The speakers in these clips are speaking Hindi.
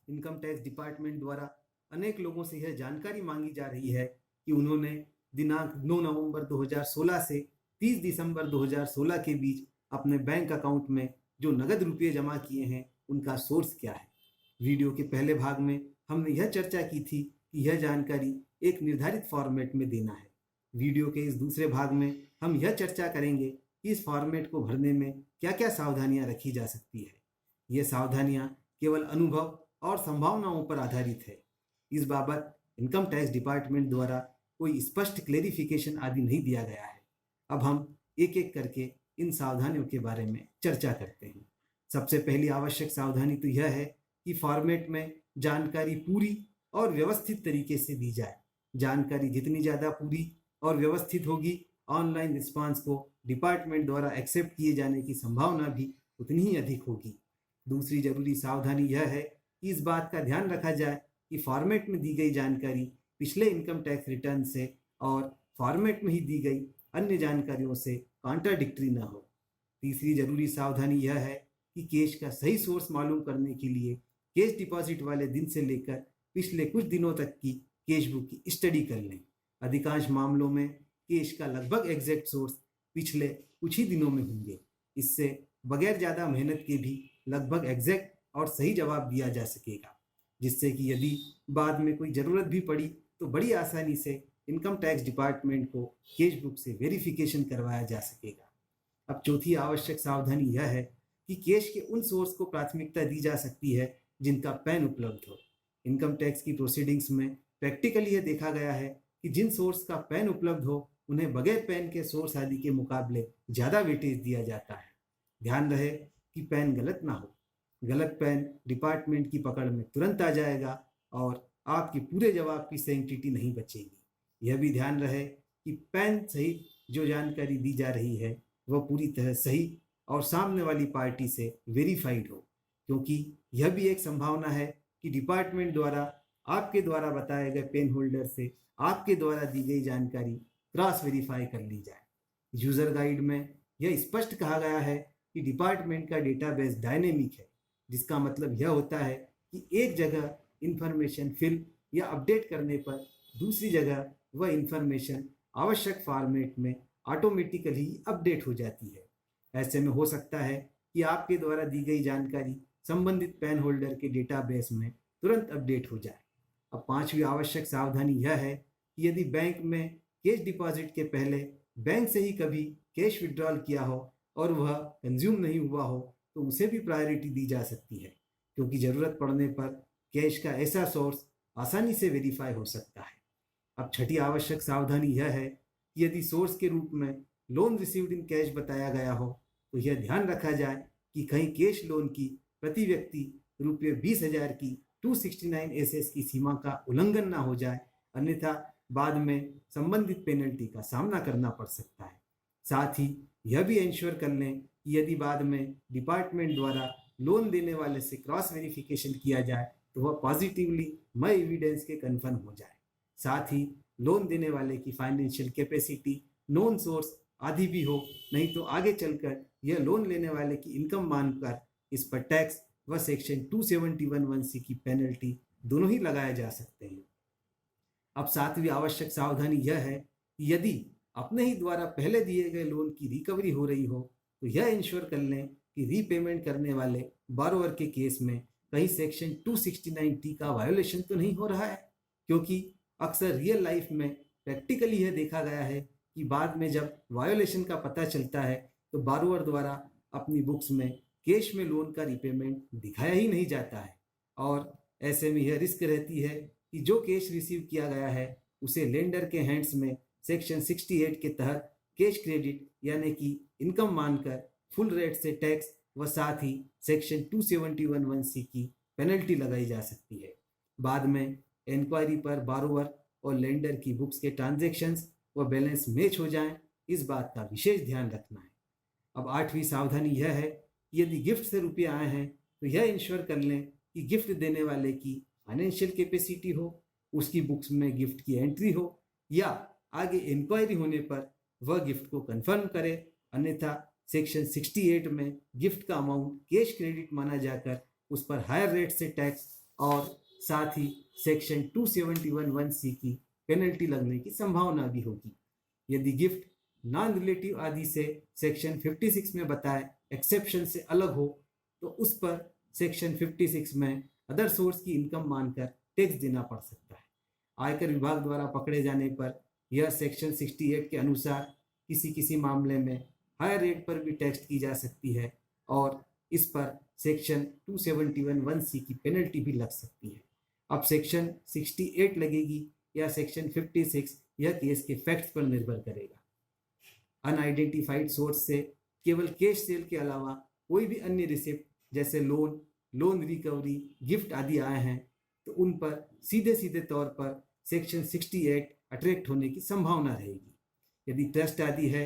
इनकम टैक्स डिपार्टमेंट द्वारा अनेक लोगों से यह जानकारी मांगी जा रही है कि उन्होंने दिनांक 9 नवंबर 2016 से 30 दिसंबर 2016 के बीच अपने बैंक अकाउंट में जो नगद रुपये जमा किए हैं उनका सोर्स क्या है। वीडियो के पहले भाग में हमने यह चर्चा की थी कि यह जानकारी एक निर्धारित फॉर्मेट में देना है। वीडियो के इस दूसरे भाग में हम यह चर्चा करेंगे कि इस फॉर्मेट को भरने में क्या क्या सावधानियां रखी जा सकती है। ये सावधानियां केवल अनुभव और संभावनाओं पर आधारित है। इस बाबत इनकम टैक्स डिपार्टमेंट द्वारा कोई स्पष्ट क्लेरिफिकेशन आदि नहीं दिया गया है। अब हम एक एक करके इन सावधानियों के बारे में चर्चा करते हैं। सबसे पहली आवश्यक सावधानी तो यह है कि फॉर्मेट में जानकारी पूरी और व्यवस्थित तरीके से दी जाए। जानकारी जितनी ज़्यादा पूरी और व्यवस्थित होगी, ऑनलाइन रिस्पांस को डिपार्टमेंट द्वारा एक्सेप्ट किए जाने की संभावना भी उतनी ही अधिक होगी। दूसरी जरूरी सावधानी यह है कि इस बात का ध्यान रखा जाए कि फॉर्मेट में दी गई जानकारी पिछले इनकम टैक्स रिटर्न से और फॉर्मेट में ही दी गई अन्य जानकारियों से कॉन्ट्राडिक्टरी न हो। तीसरी जरूरी सावधानी यह है कि कैश का सही सोर्स मालूम करने के लिए कैश डिपॉजिट वाले दिन से लेकर पिछले कुछ दिनों तक की कैश बुक की स्टडी कर लें। अधिकांश मामलों में कैश का लगभग एग्जैक्ट सोर्स पिछले कुछ ही दिनों में होंगे। इससे बगैर ज़्यादा मेहनत के भी लगभग एग्जैक्ट और सही जवाब दिया जा सकेगा, जिससे कि यदि बाद में कोई ज़रूरत भी पड़ी तो बड़ी आसानी से इनकम टैक्स डिपार्टमेंट को कैश बुक से वेरिफिकेशन करवाया जा सकेगा। अब चौथी आवश्यक सावधानी यह है कि कैश के उन सोर्स को प्राथमिकता दी जा सकती है जिनका पैन उपलब्ध हो। इनकम टैक्स की प्रोसीडिंग्स में प्रैक्टिकली यह देखा गया है कि जिन सोर्स का पैन उपलब्ध हो उन्हें बगैर पैन के सोर्स आदि के मुकाबले ज़्यादा वेटेज दिया जाता है। ध्यान रहे कि पैन गलत ना हो। गलत पैन डिपार्टमेंट की पकड़ में तुरंत आ जाएगा और आपके पूरे जवाब की सैंक्टिटी नहीं बचेगी। यह भी ध्यान रहे कि पैन सहित जो जानकारी दी जा रही है वह पूरी तरह सही और सामने वाली पार्टी से वेरीफाइड हो, क्योंकि यह भी एक संभावना है कि डिपार्टमेंट द्वारा आपके द्वारा बताए गए पेन होल्डर से आपके द्वारा दी गई जानकारी क्रॉस वेरीफाई कर ली जाए। यूजर गाइड में यह स्पष्ट कहा गया है कि डिपार्टमेंट का डेटाबेस डायनेमिक है, जिसका मतलब यह होता है कि एक जगह इंफॉर्मेशन फिल या अपडेट करने पर दूसरी जगह वह इंफॉर्मेशन आवश्यक फॉर्मेट में ऑटोमेटिकली अपडेट हो जाती है। ऐसे में हो सकता है कि आपके द्वारा दी गई जानकारी संबंधित पैन होल्डर के डेटाबेस में तुरंत अपडेट हो जाए। अब पांचवी आवश्यक सावधानी यह है कि यदि बैंक में कैश डिपॉजिट के पहले बैंक से ही कभी कैश विड्रॉल किया हो और वह कंज्यूम नहीं हुआ हो तो उसे भी प्रायोरिटी दी जा सकती है, क्योंकि ज़रूरत पड़ने पर कैश का ऐसा सोर्स आसानी से वेरीफाई हो सकता है। अब छठी आवश्यक सावधानी यह है कि यदि सोर्स के रूप में लोन रिसीव्ड इन कैश बताया गया हो तो यह ध्यान रखा जाए कि कहीं कैश लोन की प्रति व्यक्ति रुपये 20,000 की 269 एसएस की सीमा का उल्लंघन ना हो जाए, अन्यथा बाद में संबंधित पेनल्टी का सामना करना पड़ सकता है। साथ ही यह भी इंश्योर कर लें कि यदि बाद में डिपार्टमेंट द्वारा लोन देने वाले से क्रॉस वेरिफिकेशन किया जाए तो वह पॉजिटिवली मय एविडेंस के कन्फर्म हो जाए। साथ ही लोन देने वाले की फाइनेंशियल कैपेसिटी, नॉन सोर्स आदि भी हो, नहीं तो आगे चलकर यह लोन लेने वाले की इनकम मानकर इस पर टैक्स व सेक्शन 271(1)(c की पेनल्टी दोनों ही लगाए जा सकते हैं। अब सातवीं आवश्यक सावधानी यह है कि यदि अपने ही द्वारा पहले दिए गए लोन की रिकवरी हो रही हो तो यह इंश्योर कर लें कि रीपेमेंट करने वाले बारोवर के केस में कहीं सेक्शन 269(t) का वायोलेशन तो नहीं हो रहा है, क्योंकि अक्सर रियल लाइफ में प्रैक्टिकली यह देखा गया है कि बाद में जब वायोलेशन का पता चलता है तो बारोवर द्वारा अपनी बुक्स में कैश में लोन का रीपेमेंट दिखाया ही नहीं जाता है, और ऐसे में यह रिस्क रहती है कि जो कैश रिसीव किया गया है उसे लेंडर के हैंड्स में सेक्शन 68 के तहत कैश क्रेडिट यानी कि इनकम मानकर फुल रेट से टैक्स व साथ ही सेक्शन 271(1)(c की पेनल्टी लगाई जा सकती है। बाद में इंक्वायरी पर बारोवर और लेंडर की बुक्स के ट्रांजैक्शंस व बैलेंस मैच हो जाएं, इस बात का विशेष ध्यान रखना है। अब आठवीं सावधानी यह है कि यदि गिफ्ट से रुपये आए हैं तो यह इंश्योर कर लें कि गिफ्ट देने वाले की फाइनेंशियल कैपेसिटी हो, उसकी बुक्स में गिफ्ट की एंट्री हो, या आगे इंक्वायरी होने पर वह गिफ्ट को कंफर्म करे, अन्यथा सेक्शन 68 में गिफ्ट का अमाउंट कैश क्रेडिट माना जाकर उस पर हायर रेट से टैक्स और साथ ही सेक्शन 271(1)(c) की पेनल्टी लगने की संभावना भी होगी। यदि गिफ्ट नॉन रिलेटिव आदि से सेक्शन 56 में बताए एक्सेप्शन से अलग हो तो उस पर सेक्शन 56 में अदर सोर्स की इनकम मानकर टैक्स देना पड़ सकता है। आयकर विभाग द्वारा पकड़े जाने पर यह सेक्शन 68 के अनुसार किसी किसी मामले में हायर रेट पर भी टैक्स की जा सकती है और इस पर सेक्शन 271(1)(c) की पेनल्टी भी लग सकती है। अब सेक्शन 68 लगेगी या सेक्शन 56, यह केस के फैक्ट्स पर निर्भर करेगा। अनआइडेंटिफाइड सोर्स से केवल कैश सेल के अलावा कोई भी अन्य रिसिप्ट जैसे लोन, लोन रिकवरी, गिफ्ट आदि आए हैं तो उन पर सीधे सीधे तौर पर सेक्शन 68 अट्रैक्ट होने की संभावना रहेगी। यदि ट्रस्ट आदि है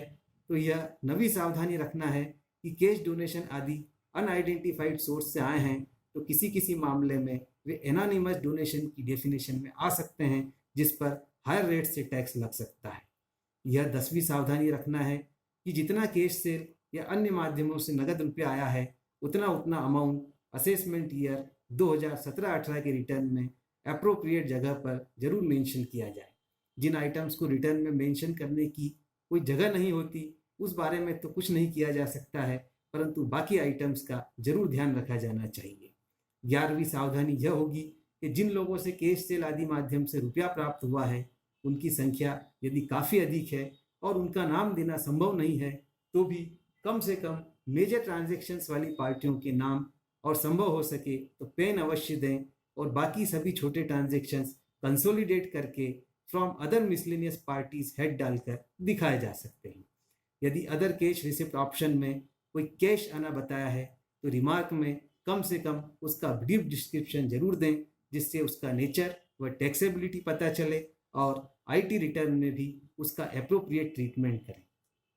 तो यह नवी सावधानी रखना है कि कैश डोनेशन आदि अनआइडेंटिफाइड सोर्स से आए हैं तो किसी किसी मामले में वे एनोनिमस डोनेशन की डेफिनेशन में आ सकते हैं जिस पर हायर रेट से टैक्स लग सकता है। यह 10वीं सावधानी रखना है कि जितना कैश सेल या अन्य माध्यमों से नगद रुपया आया है उतना उतना अमाउंट असेसमेंट ईयर 2017-18 के रिटर्न में अप्रोप्रिएट जगह पर जरूर मेंशन किया जाए। जिन आइटम्स को रिटर्न में मेंशन करने की कोई जगह नहीं होती उस बारे में तो कुछ नहीं किया जा सकता है, परंतु बाकी आइटम्स का जरूर ध्यान रखा जाना चाहिए। 11वीं सावधानी यह होगी कि जिन लोगों से कैश सेल आदि माध्यम से रुपया प्राप्त हुआ है उनकी संख्या यदि काफ़ी अधिक है और उनका नाम देना संभव नहीं है तो भी कम से कम मेजर ट्रांजैक्शंस वाली पार्टियों के नाम और संभव हो सके तो पेन अवश्य दें और बाकी सभी छोटे ट्रांजैक्शंस कंसोलिडेट करके from other miscellaneous parties head डालकर दिखाए जा सकते हैं। यदि अदर कैश रिसिप्ट ऑप्शन में कोई कैश आना बताया है तो रिमार्क में कम से कम उसका ब्रीफ डिस्क्रिप्शन जरूर दें जिससे उसका नेचर व टैक्सेबिलिटी पता चले और आईटी रिटर्न में भी उसका एप्रोप्रिएट ट्रीटमेंट करें।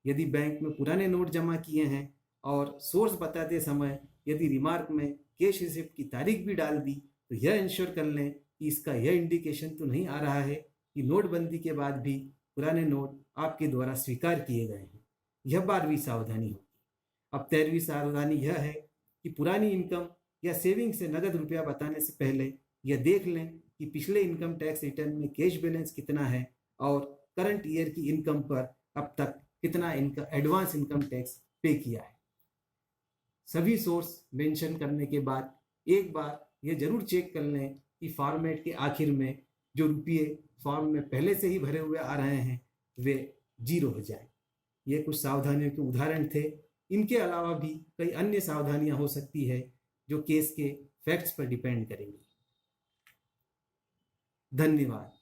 यदि बैंक में पुराने नोट जमा किए हैं और सोर्स बताते समय यदि रिमार्क में कैश रिसिप्ट की तारीख भी डाल दी तो यह इंश्योर कर लें कि इसका यह इंडिकेशन तो नहीं आ रहा है कि नोटबंदी के बाद भी पुराने नोट आपके द्वारा स्वीकार किए गए हैं। यह 12वीं सावधानी होगी। अब 13वीं सावधानी यह है कि पुरानी इनकम या सेविंग से नगद रुपया बताने से पहले यह देख लें कि पिछले इनकम टैक्स रिटर्न में कैश बैलेंस कितना है और करंट ईयर की इनकम पर अब तक कितना एडवांस इनकम टैक्स पे किया है। सभी सोर्स मेंशन करने के बाद एक बार यह जरूर चेक कर लें कि फॉर्मेट के आखिर में जो रुपये फॉर्म में पहले से ही भरे हुए आ रहे हैं वे 0 हो जाए। ये कुछ सावधानियों के उदाहरण थे। इनके अलावा भी कई अन्य सावधानियां हो सकती है जो केस के फैक्ट्स पर डिपेंड करेंगी। धन्यवाद।